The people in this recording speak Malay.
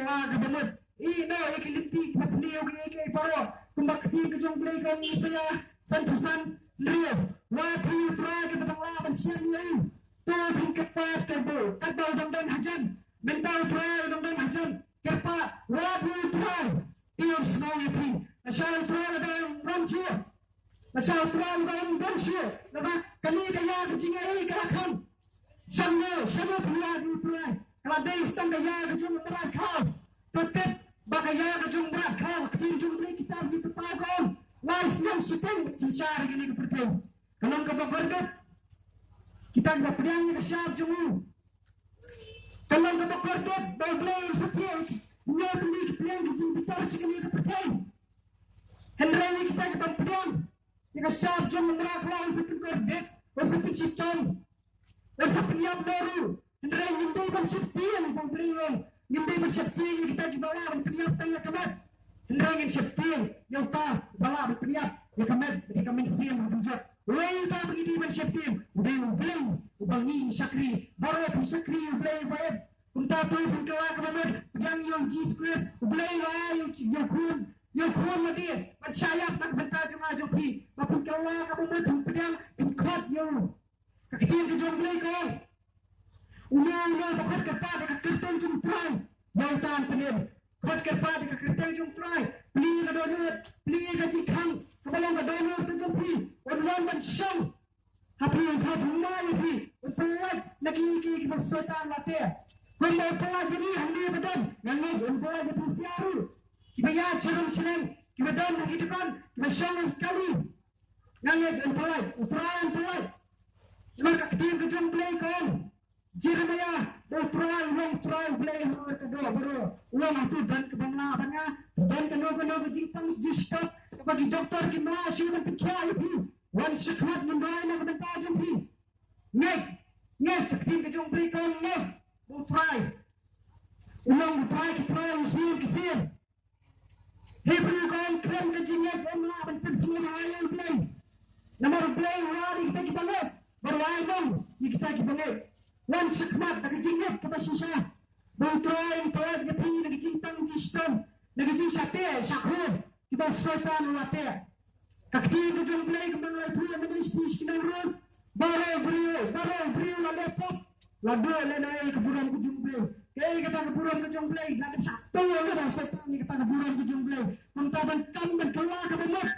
aga banget. Ino ikilinti pasniyo kay paro. Kumbakti ka jong play kan saya santusan liyo. Wapi try ka batang laban siya ngayon. Tubing kapat kabo. Kadaw dangdang hajan. Mental try dangdang hajan. Kerpa wapi try. Tiyos na yapi. Nasyal try na dang ransyo. Nasyal try na dang ransyo. Naba kani kaya kajingay kalakhan. Siyamo pula try. Kalau dia istang kaya kajung berat kau. Tetap bakaya kajung berat kau. Kajung beli kita mesti terpakai. Lais yang siteng sisar gini kepercayaan. Kalau kau berkorban, kita tidak pedang ke siap jemu. Kalau kau berkorban, baik beli setia. Dia beli pedang kajung kita segini kepercayaan. Henry kita kita pedang. Jika siap jemu berat kau seperti korban, seperti cicang, seperti yang baru. Henry hindi bersetian pang beliau. Hindi bersetian kita di bawah berteriak tanya kemat. Henry bersetian yang tak bawah berteriak ya kemat. Ketika mensiam berhujat. Lain tak begini bersetian. Udah ubangi syakri. Baru pun syakri ublay baik. Unta tu pun kelak kemat. Yang Jesus Christ ublay baik yang kun mati. Masyayat nak bentar cuma jopi. Mapun kelak kemat pun pedang kuat yang. Kakitian ke jom ublay kau. Ulang bakat kepada kertas jom try. Yang tahan penin. Bakat kepada kertas jom try. Beli ke donut, beli ke jikang. Kebalang ke donut tu jom pi. Ulang bensyang. Hapi yang kau rumah ni pi. Untuat lagi bersetan mati. Kau mau puas jadi handi badan. Yang ni untuat jadi siaru. Kibaya serang. Kibadan lagi depan. Kibasyang sekali. Yang ni untuat. Untuat. Maka ketim ke jom play kau. Jeremiah, long try, play hard ke dua baru. Ulang itu dan kebanglaannya dan kenogo jipang jistop bagi doktor gimana sih dan pikir itu. One sekat membawa nak bentar jumpi. Nek, ketim ke jom play kau nek. Long try. Ulang try usil. Hebrew kau krem ke jinek kebanglaan pensiun ayam play. Nomor play hari kita kibanget. Baru ayam kita kibanget. Wan sekmat lagi jingkat ke basisya. Buntroy toat ke pi lagi jintang sistem. Lagi jing sate sakho. Kita sultan wate. Kakti ke jom play ke mana itu yang ministis kinarun. Baru brio la lepot. La do le nai ke buram ke jom play. Kay kata ke buram ke jom play. Lagi satu le sultan ni kata ke buram ke jom play. Kunta ban kan ban keluar ke bemak.